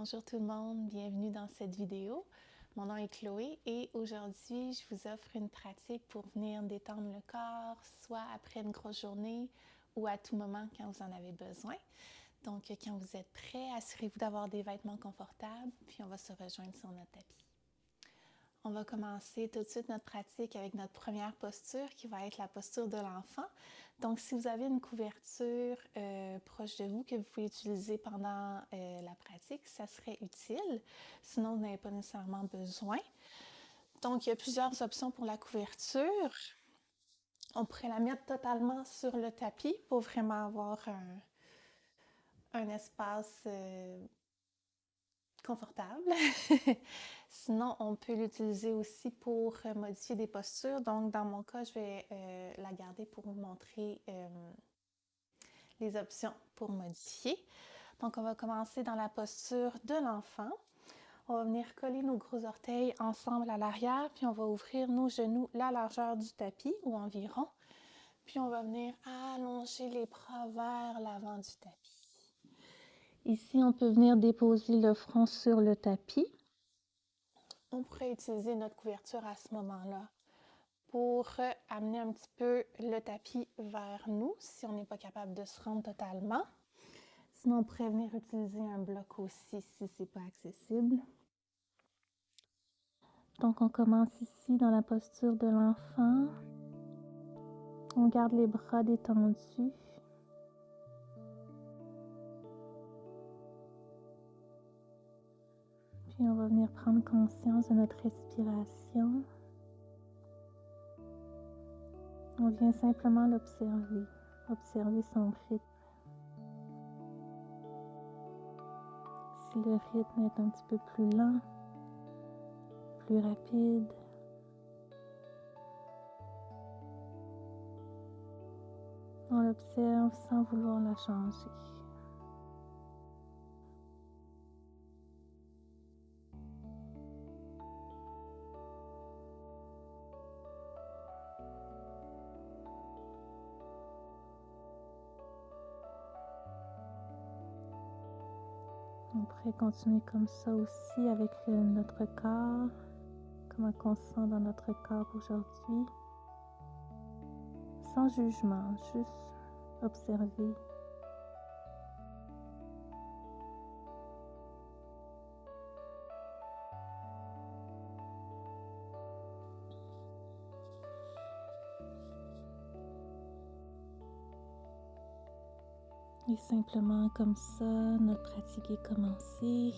Bonjour tout le monde, bienvenue dans cette vidéo. Mon nom est Chloé et aujourd'hui, je vous offre une pratique pour venir détendre le corps, soit après une grosse journée ou à tout moment quand vous en avez besoin. Donc, quand vous êtes prêts, assurez-vous d'avoir des vêtements confortables, puis on va se rejoindre sur notre tapis. On va commencer tout de suite notre pratique avec notre première posture qui va être la posture de l'enfant. Donc, si vous avez une couverture proche de vous que vous pouvez utiliser pendant la pratique, ça serait utile. Sinon, vous n'avez pas nécessairement besoin. Donc, il y a plusieurs options pour la couverture. On pourrait la mettre totalement sur le tapis pour vraiment avoir un espace confortable. Sinon, on peut l'utiliser aussi pour modifier des postures. Donc, dans mon cas, je vais la garder pour vous montrer les options pour modifier. Donc, on va commencer dans la posture de l'enfant. On va venir coller nos gros orteils ensemble à l'arrière, puis on va ouvrir nos genoux la largeur du tapis ou environ. Puis on va venir allonger les bras vers l'avant du tapis. Ici, on peut venir déposer le front sur le tapis. On pourrait utiliser notre couverture à ce moment-là pour amener un petit peu le tapis vers nous si on n'est pas capable de se rendre totalement. Sinon, on pourrait venir utiliser un bloc aussi si ce n'est pas accessible. Donc, on commence ici dans la posture de l'enfant. On garde les bras détendus. Puis, on va venir prendre conscience de notre respiration. On vient simplement l'observer, observer son rythme. Si le rythme est un petit peu plus lent, plus rapide, on l'observe sans vouloir la changer. On pourrait continuer comme ça aussi avec notre corps, comment on se sent dans notre corps aujourd'hui, sans jugement, juste observer. Et simplement comme ça, notre pratique est commencée.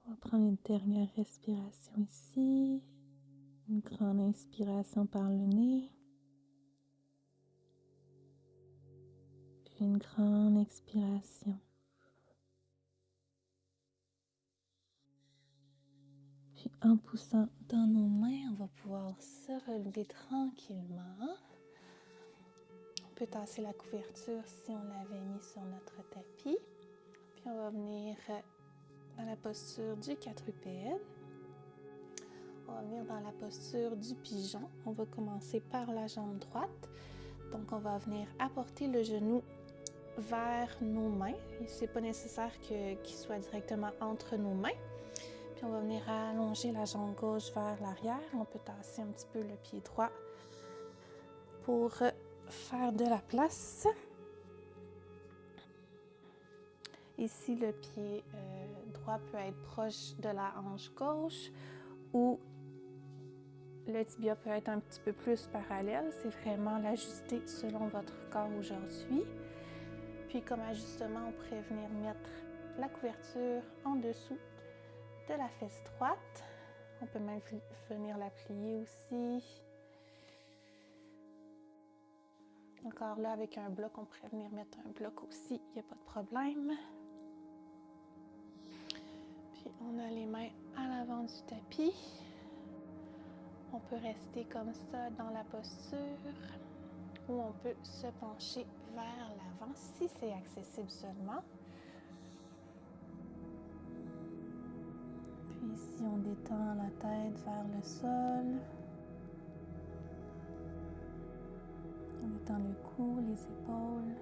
On va prendre une dernière respiration ici. Une grande inspiration par le nez. Puis une grande expiration. Puis en poussant dans nos mains, on va pouvoir se relever tranquillement. On peut tasser la couverture si on l'avait mis sur notre tapis. Puis on va venir dans la posture du quadrupède. On va venir dans la posture du pigeon. On va commencer par la jambe droite. Donc, on va venir apporter le genou vers nos mains. C'est pas nécessaire qu'il soit directement entre nos mains. Puis on va venir allonger la jambe gauche vers l'arrière. On peut tasser un petit peu le pied droit pour faire de la place. Ici, le pied droit peut être proche de la hanche gauche ou le tibia peut être un petit peu plus parallèle. C'est vraiment l'ajuster selon votre corps aujourd'hui. Puis comme ajustement, on pourrait venir mettre la couverture en dessous de la fesse droite. On peut même venir la plier aussi. Encore là, avec un bloc, on pourrait venir mettre un bloc aussi, il n'y a pas de problème. Puis on a les mains à l'avant du tapis. On peut rester comme ça dans la posture ou on peut se pencher vers l'avant si c'est accessible seulement. Puis ici, on détend la tête vers le sol. On détend le cou, les épaules.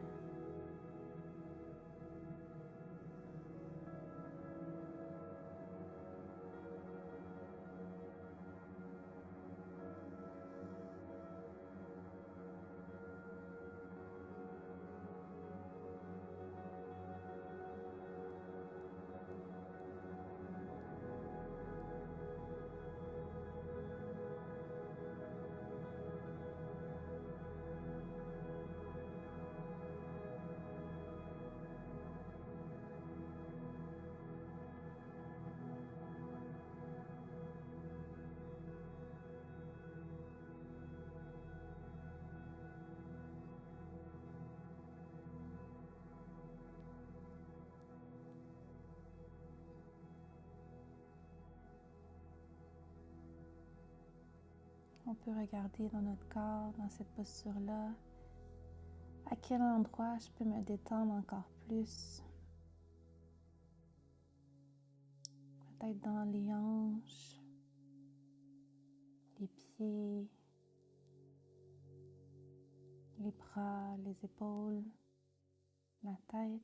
On peut regarder dans notre corps, dans cette posture-là, à quel endroit je peux me détendre encore plus. Peut-être dans les hanches, les pieds, les bras, les épaules, la tête.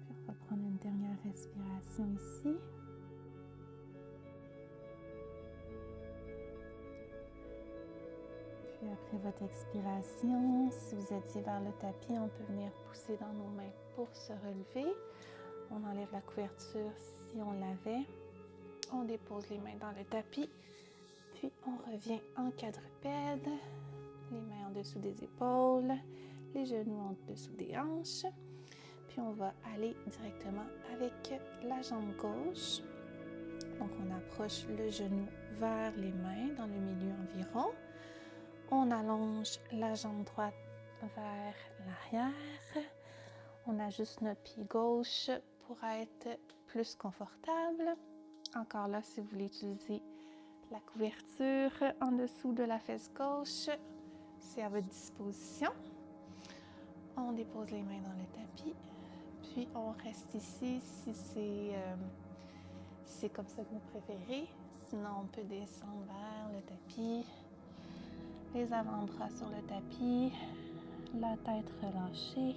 On va prendre une dernière respiration ici. Puis après votre expiration, si vous étiez vers le tapis, on peut venir pousser dans nos mains pour se relever. On enlève la couverture si on l'avait. On dépose les mains dans le tapis. Puis on revient en quadrupède. Les mains en dessous des épaules, les genoux en dessous des hanches. Puis on va aller directement avec la jambe gauche. Donc on approche le genou vers les mains dans le milieu environ. On allonge la jambe droite vers l'arrière. On ajuste notre pied gauche pour être plus confortable. Encore là, si vous voulez utiliser la couverture en dessous de la fesse gauche, c'est à votre disposition. On dépose les mains dans le tapis. Puis on reste ici si c'est comme ça que vous préférez. Sinon, on peut descendre vers le tapis. Les avant-bras sur le tapis. La tête relâchée.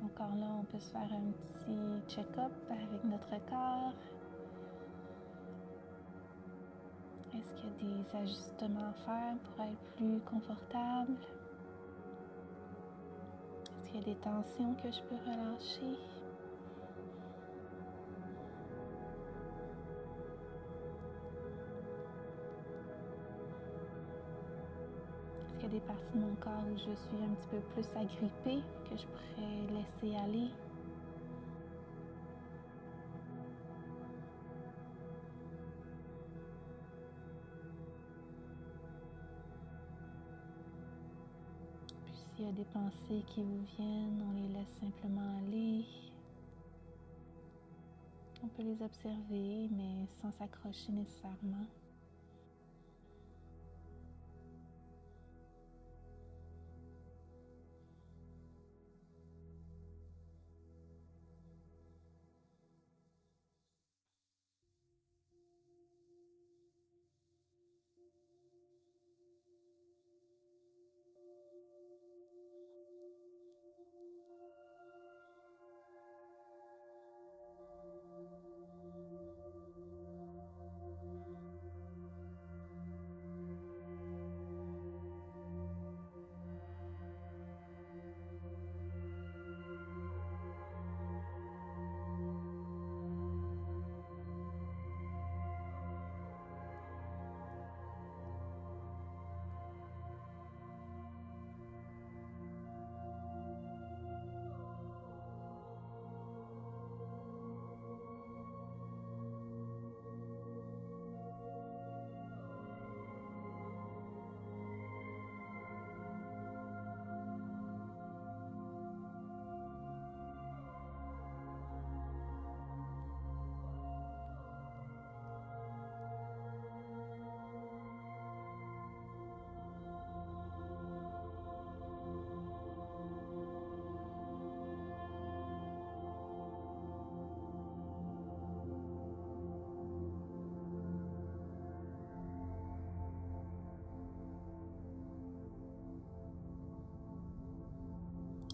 Encore là, on peut se faire un petit check-up avec notre corps. Est-ce qu'il y a des ajustements à faire pour être plus confortable? Est-ce qu'il y a des tensions que je peux relâcher? Est-ce qu'il y a des parties de mon corps où je suis un petit peu plus agrippée que je pourrais laisser aller? Puis s'il y a des pensées qui vous viennent, on les laisse simplement aller. On peut les observer, mais sans s'accrocher nécessairement.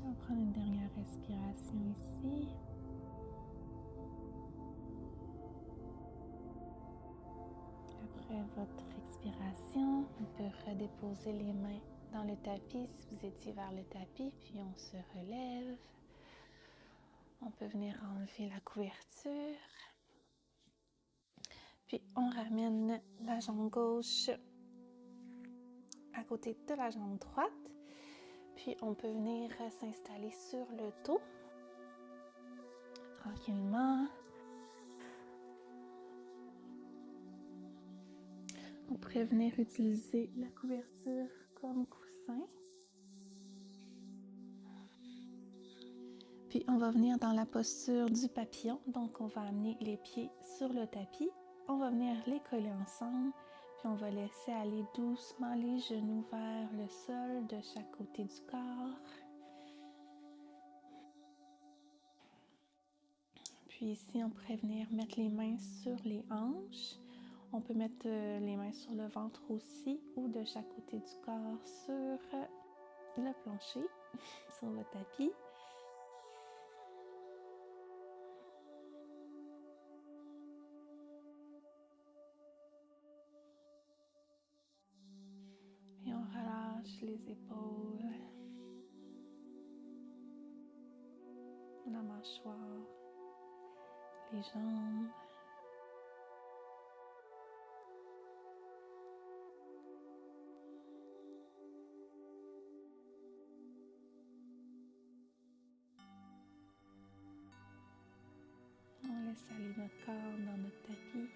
On va prendre une dernière respiration ici. Après votre expiration, on peut redéposer les mains dans le tapis si vous étiez vers le tapis, puis on se relève. On peut venir enlever la couverture. Puis on ramène la jambe gauche à côté de la jambe droite. Puis on peut venir s'installer sur le dos. Tranquillement. On pourrait venir utiliser la couverture comme coussin. Puis on va venir dans la posture du papillon. Donc on va amener les pieds sur le tapis. On va venir les coller ensemble. Puis on va laisser aller doucement les genoux vers le sol de chaque côté du corps. Puis ici, on pourrait venir mettre les mains sur les hanches. On peut mettre les mains sur le ventre aussi ou de chaque côté du corps sur le plancher, sur le tapis. Et on relâche les épaules, la mâchoire, les jambes. On laisse aller notre corps dans notre tapis.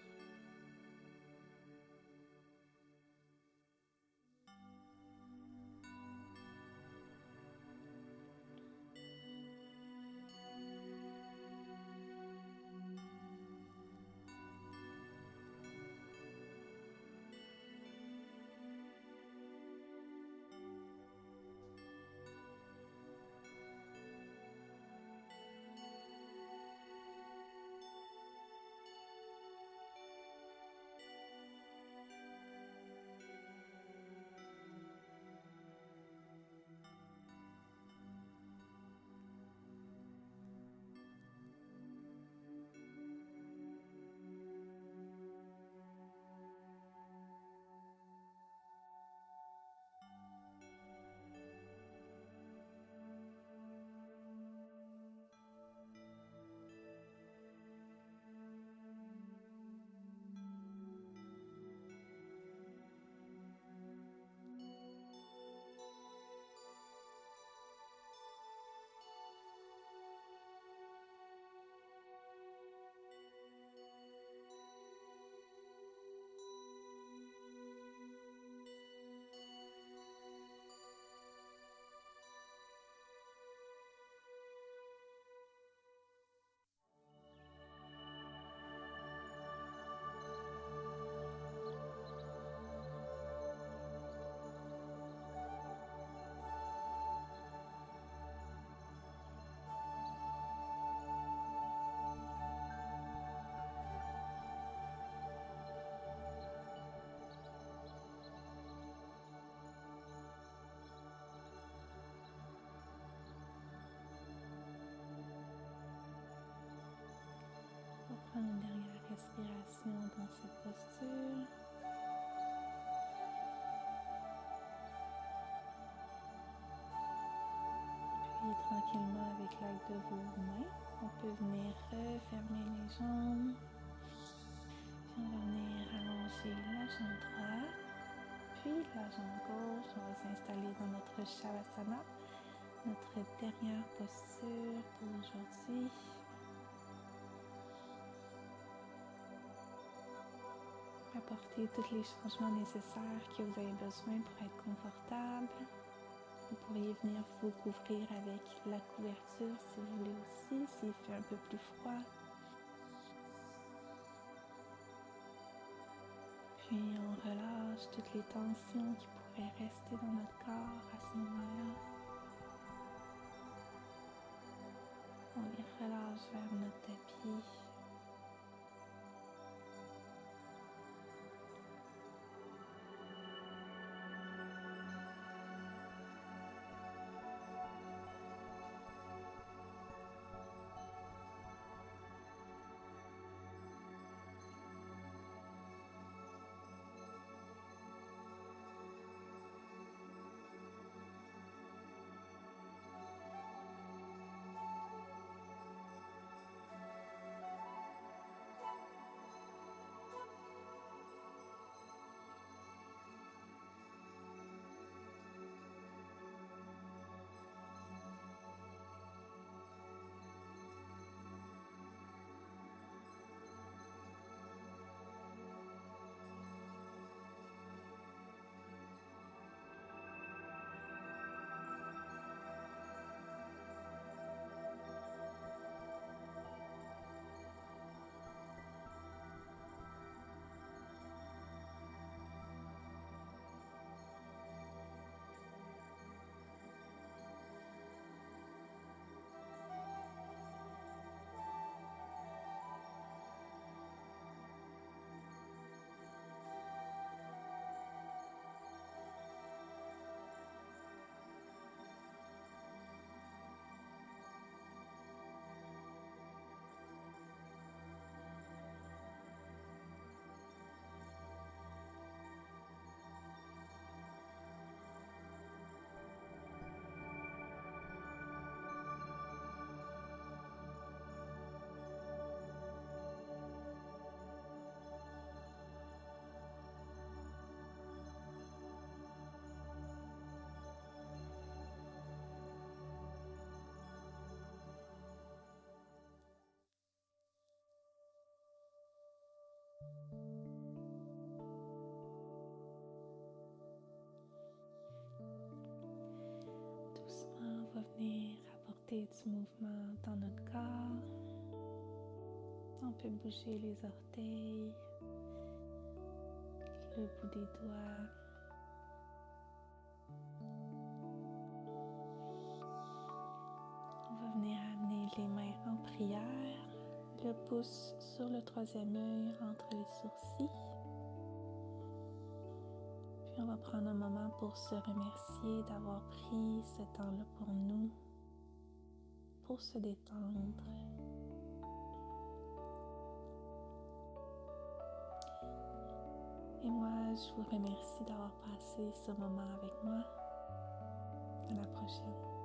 Prendre une dernière respiration dans cette posture. Puis tranquillement avec l'aide de vos mains, on peut venir refermer les jambes. Puis on va venir allonger la jambe droite, puis la jambe gauche. On va s'installer dans notre Shavasana, notre dernière posture pour aujourd'hui. Apportez tous les changements nécessaires que vous avez besoin pour être confortable. Vous pourriez venir vous couvrir avec la couverture si vous voulez aussi, s'il fait un peu plus froid. Puis on relâche toutes les tensions qui pourraient rester dans notre corps à ce moment-là. On les relâche vers notre tapis. Doucement, on va venir apporter du mouvement dans notre corps. On peut bouger les orteils, le bout des doigts. On va venir amener les mains en prière, le pouce sur le troisième œil entre les sourcils. Puis on va prendre un moment pour se remercier d'avoir pris ce temps-là pour nous, pour se détendre. Et moi, je vous remercie d'avoir passé ce moment avec moi. À la prochaine.